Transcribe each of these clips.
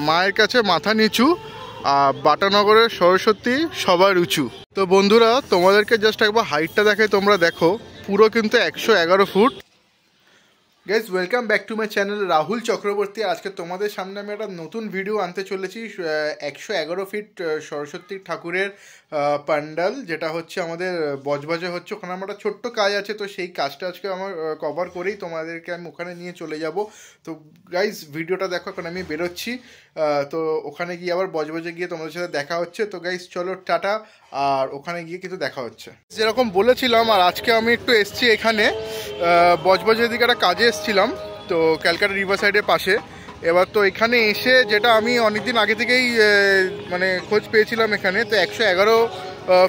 মায়ের কাছে মাথা নিচু, আর বাটানগরের সরস্বতী সবার উঁচু। তো বন্ধুরা তোমাদেরকে জাস্ট একবার হাইটটা দেখাই, তোমরা দেখো পুরো কিন্তু 111 foot. Guys welcome back to my channel Rahul Chakraborty. আজকে তোমাদের সামনে আমি একটা নতুন ভিডিও আনতে চলেছি। 111 ফিট সরস্বতী ঠাকুরের প্যান্ডেল, যেটা হচ্ছে আমাদের বজবজে হচ্ছে। ওখানে আমার একটা ছোট্ট কাজ আছে, তো সেই কাজটা আজকে আমার কভার করেই তোমাদেরকে আমি ওখানে নিয়ে চলে যাব। তো গাইজ ভিডিওটা দেখো, এখন আমি বেরোচ্ছি, তো ওখানে গিয়ে আবার বজবজে গিয়ে তোমাদের সাথে দেখা হচ্ছে। তো গাইজ চলো টাটা, আর ওখানে গিয়ে কিন্তু দেখা হচ্ছে যেরকম বলেছিলাম। আর আজকে আমি একটু এসছি এখানে বজবজের দিকে একটা কাজে এসছিলাম, তো ক্যালকাটা রিভার সাইডের পাশে। এবার তো এখানে এসে যেটা আমি অনেকদিন আগে থেকেই মানে খোঁজ পেয়েছিলাম, এখানে তো 111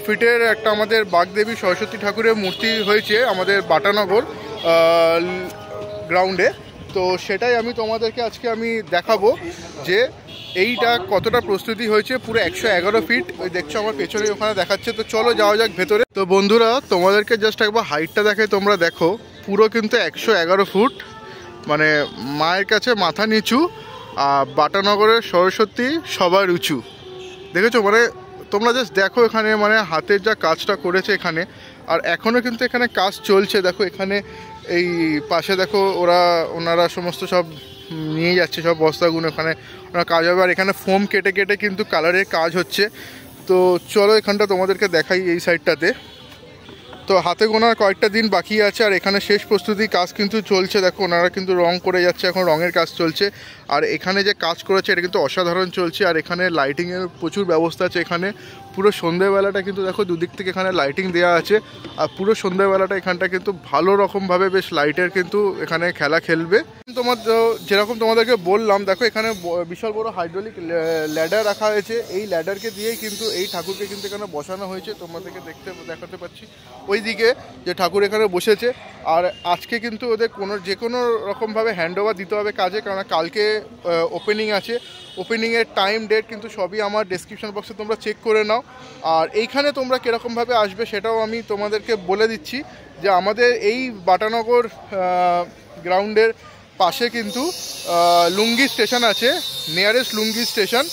ফিটের একটা আমাদের বাগদেবী সরস্বতী ঠাকুরের মূর্তি হয়েছে আমাদের বাটানগর গ্রাউন্ডে। তো সেটাই আমি তোমাদেরকে আজকে আমি দেখাবো যে এইটা কতটা প্রস্তুতি হয়েছে। পুরো 111 ফিট, ওই দেখছো আমার পেছনে ওখানে দেখাচ্ছে। তো চলো যাওয়া যাক ভেতরে। তো বন্ধুরা তোমাদেরকে জাস্ট একবার হাইটটা দেখাই, তোমরা দেখো পুরো কিন্তু 111 ফুট, মানে মায়ের কাছে মাথা নিচু, আর বাটানগরের সরস্বতী সবার উঁচু। দেখেছো, মানে তোমরা জাস্ট দেখো এখানে মানে হাতের যা কাজটা করেছে এখানে। আর এখনও কিন্তু এখানে কাজ চলছে। দেখো এখানে এই পাশে দেখো ওনারা সমস্ত সব নিয়ে যাচ্ছে, সব বস্তাগুলো ওখানে ওনারা কাজ হবে। আর এখানে ফোম কেটে কেটে কিন্তু কালারের কাজ হচ্ছে। তো চলো এখানটা তোমাদেরকে দেখাই এই সাইডটাতে। তো হাতে গোনার কয়েকটা দিন বাকি আছে, আর এখানে শেষ প্রস্তুতি কাজ কিন্তু চলছে। দেখো ওনারা কিন্তু রং করে যাচ্ছে, এখন রঙের কাজ চলছে। আর এখানে যে কাজ করেছে এটা কিন্তু অসাধারণ চলছে। আর এখানে লাইটিংয়ের প্রচুর ব্যবস্থা আছে। এখানে পুরো সন্ধ্যেবেলাটা কিন্তু দেখো দুদিক থেকে এখানে লাইটিং দেওয়া আছে। আর পুরো সন্ধ্যেবেলাটা এখানটা কিন্তু ভালো রকমভাবে বেশ লাইটের কিন্তু এখানে খেলা খেলবে। যেরকম তোমাদেরকে বললাম, দেখো এখানে বিশাল বড় হাইড্রোলিক ল্যাডার রাখা হয়েছে। এই ল্যাডারকে দিয়েই কিন্তু এই ঠাকুরকে কিন্তু এখানে বসানো হয়েছে। তোমাদেরকে দেখাতে পাচ্ছি ওই দিকে যে ঠাকুর এখানে বসেছে। আর আজকে কিন্তু ওদের যে কোনো রকমভাবে হ্যান্ড ওভার দিতে হবে কাজে, কারণ কালকে ওপেনিং আছে। ওপেনিংয়ের টাইম ডেট কিন্তু সবই আমার ডেসক্রিপশন বক্সে তোমরা চেক করে নাও। আর এইখানে তোমরা কীরকমভাবে আসবে সেটাও আমি তোমাদেরকে বলে দিচ্ছি, যে আমাদের এই বাটানগর গ্রাউন্ডের পাশে কিন্তু লুঙ্গি স্টেশন আছে, নিয়ারেস্ট লুঙ্গি স্টেশন।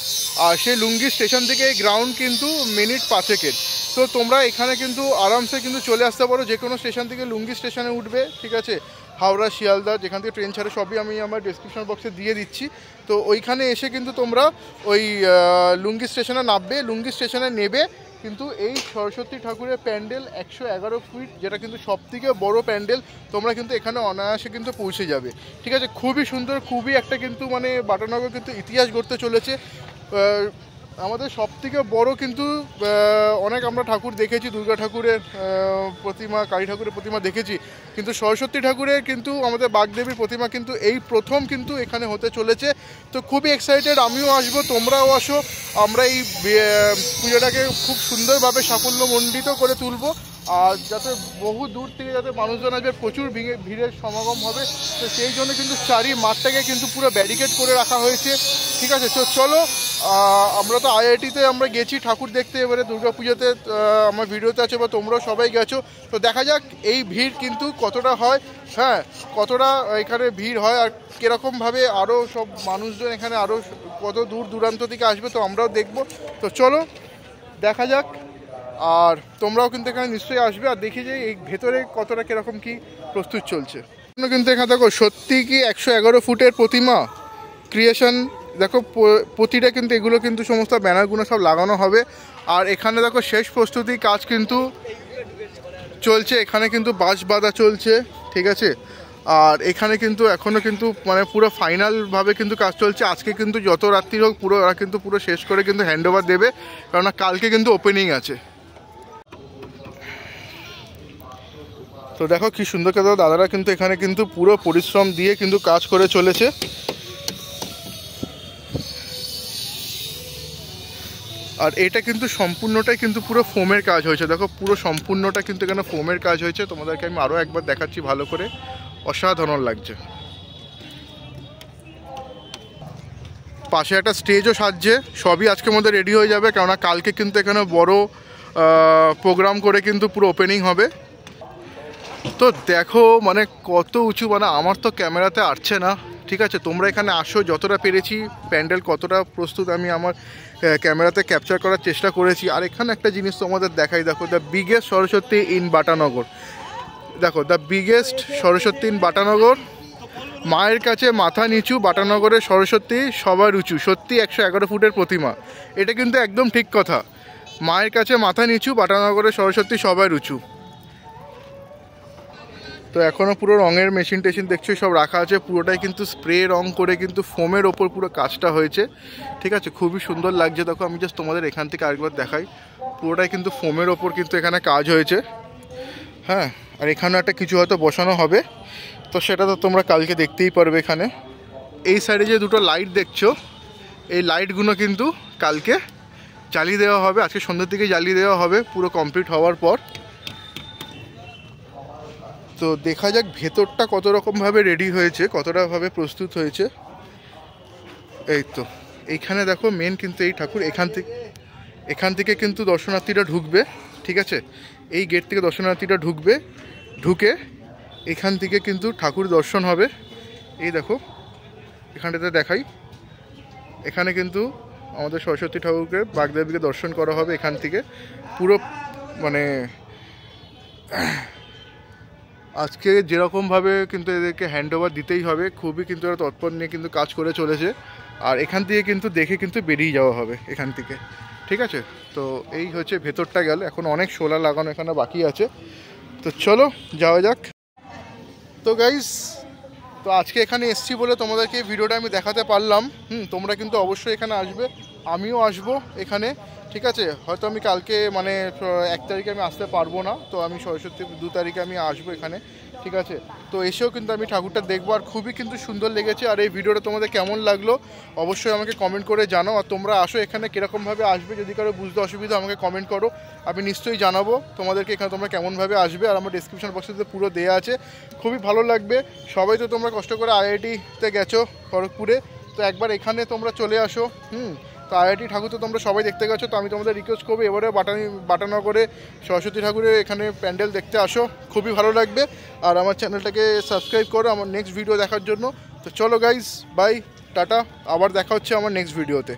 আর সেই লুঙ্গি স্টেশন থেকে গ্রাউন্ড কিন্তু মিনিট 5-এর। তো তোমরা এখানে কিন্তু আরামসে কিন্তু চলে আসতে পারো, যে কোনো স্টেশন থেকে লুঙ্গি স্টেশনে উঠবে, ঠিক আছে। হাওড়া, শিয়ালদা, যেখান থেকে ট্রেন ছাড়ে সবই আমি আমার ডেসক্রিপশন বক্সে দিয়ে দিচ্ছি। তো ওইখানে এসে কিন্তু তোমরা ওই লুঙ্গি স্টেশনে নামবে, লুঙ্গি স্টেশনে নেবে কিন্তু এই সরস্বতী ঠাকুরের প্যান্ডেল 111 ফিট, যেটা কিন্তু সবথেকে বড় প্যান্ডেল, তোমরা কিন্তু এখানে অনায়াসে কিন্তু পৌঁছে যাবে, ঠিক আছে। খুবই সুন্দর, খুবই একটা কিন্তু মানে বাটানগর কিন্তু ইতিহাস গড়তে চলেছে। আমাদের সবথেকে বড় কিন্তু অনেক আমরা ঠাকুর দেখেছি, দুর্গা ঠাকুরের প্রতিমা, কালী ঠাকুরের প্রতিমা দেখেছি, কিন্তু সরস্বতী ঠাকুরের কিন্তু আমাদের বাগদেবীর প্রতিমা কিন্তু এই প্রথম কিন্তু এখানে হতে চলেছে। তো খুবই এক্সাইটেড, আমিও আসবো, তোমরাও আসো। আমরা এই পুজোটাকে খুব সুন্দরভাবে সাফল্যমণ্ডিত করে তুলবো, আর যাতে বহু দূর থেকে যাতে মানুষজন আসবে, প্রচুর ভিড়ের সমাগম হবে। তো সেই জন্য কিন্তু চারি মাঠটাকে কিন্তু পুরো ব্যারিকেড করে রাখা হয়েছে, ঠিক আছে। তো চলো, আমরা তো আইআইটিতে আমরা গেছি ঠাকুর দেখতে, এবারে দুর্গাপুজোতে আমার ভিডিওতে আছে, বা তোমরাও সবাই গেছো। তো দেখা যাক এই ভিড় কিন্তু কতটা হয়, হ্যাঁ, কতটা এখানে ভিড় হয়, আর কীরকমভাবে আরও সব মানুষজন এখানে আরও কত দূর দূরান্ত থেকে আসবে, তো আমরাও দেখবো। তো চলো দেখা যাক, আর তোমরাও কিন্তু এখানে নিশ্চয়ই আসবে, আর দেখি যে এই ভেতরে কতটা কীরকম কি প্রস্তুত চলছে। কিন্তু এখানে দেখো সত্যি কি 111 ফুটের প্রতিমা ক্রিয়েশন, দেখো প্রতিটা কিন্তু এগুলো কিন্তু সমস্ত ব্যানারগুলো সব লাগানো হবে। আর এখানে দেখো শেষ প্রস্তুতি কাজ কিন্তু চলছে, এখানে কিন্তু বাঁশ বাঁধা চলছে, ঠিক আছে। আর এখানে কিন্তু এখনও কিন্তু মানে পুরো ফাইনালভাবে কিন্তু কাজ চলছে। আজকে কিন্তু যত রাত্রি হোক পুরো ওরা কিন্তু পুরো শেষ করে কিন্তু হ্যান্ড ওভার দেবে, কারণ কালকে কিন্তু ওপেনিং আছে। তো দেখো কি সুন্দর কথা, দাদারা কিন্তু এখানে কিন্তু পুরো পরিশ্রম দিয়ে কিন্তু কাজ করে চলেছে। আর এটা কিন্তু সম্পূর্ণটাই কিন্তু পুরো ফোমের কাজ হয়েছে। দেখো পুরো সম্পূর্ণটা কিন্তু এখানে ফোমের কাজ হয়েছে। তোমাদেরকে আমি আরও একবার দেখাচ্ছি ভালো করে, অসাধারণ লাগছে। পাশে একটা স্টেজও সাজছে, সবই আজকের মধ্যে রেডি হয়ে যাবে, কেননা কালকে কিন্তু এখানে বড় প্রোগ্রাম করে কিন্তু পুরো ওপেনিং হবে। তো দেখো মানে কত উঁচু, মানে আমার তো ক্যামেরাতে আসছে না, ঠিক আছে, তোমরা এখানে আসো, যতটা পেরেছি প্যান্ডেল কতটা প্রস্তুত আমি আমার ক্যামেরাতে ক্যাপচার করার চেষ্টা করেছি। আর এখানে একটা জিনিস তোমাদের দেখাই, দেখো the biggest Saraswati in Batanagar. দেখো the biggest Saraswati in Batanagar, মায়ের কাছে মাথা নিচু, বাটানগরের সরস্বতী সবার উঁচু, সত্যি 111 ফুটের প্রতিমা। এটা কিন্তু একদম ঠিক কথা, মায়ের কাছে মাথা নিচু, বাটানগরের সরস্বতী সবার উঁচু। তো এখনও পুরো রঙের মেশিন টেশিন দেখছো সব রাখা আছে, পুরোটাই কিন্তু স্প্রে রং করে কিন্তু ফোমের ওপর পুরো কাজটা হয়েছে। ঠিক আছে, খুবই সুন্দর লাগছে। দেখো আমি জাস্ট তোমাদের এখান থেকে আরেকবার দেখাই, পুরোটাই কিন্তু ফোমের ওপর কিন্তু এখানে কাজ হয়েছে। হ্যাঁ, আর এখানেও একটা কিছু হয়তো বসানো হবে, তো সেটা তো তোমরা কালকে দেখতেই পারবে। এখানে এই সাইডে যে দুটো লাইট দেখছো, এই লাইটগুলো কিন্তু কালকে জ্বালিয়ে দেওয়া হবে, আজকে সন্ধ্যের দিকে জ্বালিয়ে দেওয়া হবে পুরো কমপ্লিট হওয়ার পর। তো দেখা যাক ভেতরটা কত রকমভাবে রেডি হয়েছে, কতটাভাবে প্রস্তুত হয়েছে। এই তো এইখানে দেখো মেন কিন্তু এই ঠাকুর, এখান থেকে কিন্তু দর্শনার্থীরা ঢুকবে। ঠিক আছে, এই গেট থেকে দর্শনার্থীরা ঢুকবে, ঢুকে এখান থেকে কিন্তু ঠাকুর দর্শন হবে। এই দেখো এখানটাতে দেখাই, এখানে কিন্তু আমাদের সরস্বতী ঠাকুরকে, বাগদেবীকে দর্শন করা হবে এখান থেকে। পুরো মানে আজকে যেরকমভাবে কিন্তু এদেরকে হ্যান্ড ওভার দিতেই হবে, খুবই কিন্তু এরা তৎপর নিয়ে কিন্তু কাজ করে চলেছে। আর এখান থেকে কিন্তু দেখে কিন্তু বেরিয়ে যাওয়া হবে এখান থেকে। ঠিক আছে, তো এই হচ্ছে ভেতরটা গেল, এখন অনেক সোলার লাগানো এখানে বাকি আছে। তো চলো যাওয়া যাক। তো গাইস, তো আজকে এখানে এসছি বলে তোমাদেরকে ভিডিওটা আমি দেখাতে পারলাম। তোমরা কিন্তু অবশ্যই এখানে আসবে, আমিও আসবো এখানে। ঠিক আছে, হয়তো আমি কালকে মানে 1 তারিখে আমি আসতে পারবো না, তো আমি সরস্বতী 2 তারিখে আমি আসবো এখানে। ঠিক আছে, তো এসেও কিন্তু আমি ঠাকুরটা দেখবো, আর খুবই কিন্তু সুন্দর লেগেছে। আর এই ভিডিওটা তোমাদের কেমন লাগলো অবশ্যই আমাকে কমেন্ট করে জানাও। আর তোমরা আসো এখানে কীরকমভাবে আসবে, যদি কারো বুঝতে অসুবিধা আমাকে কমেন্ট করো, আমি নিশ্চয়ই জানাবো তোমাদেরকে এখানে তোমরা কেমনভাবে আসবে। আর আমার ডিসক্রিপশন বক্সে পুরো দেওয়া আছে, খুবই ভালো লাগবে। সবাই তো তোমরা কষ্ট করে IIT-তে গেছো খড়গপুরে, তো একবার এখানে তোমরা চলে আসো। তো IIT ঠাকুর তো তোমরা সবাই দেখতে গেছো, তো আমি তোমাদের রিকোয়েস্ট করবো এবারে বাটানগরে সরস্বতী ঠাকুরের এখানে প্যান্ডেল দেখতে আসো, খুবই ভালো লাগবে। আর আমার চ্যানেলটাকে সাবস্ক্রাইব করো আমার নেক্সট ভিডিও দেখার জন্য। তো চলো গাইজ, বাই, টাটা, আবার দেখা হচ্ছে আমার নেক্সট ভিডিওতে।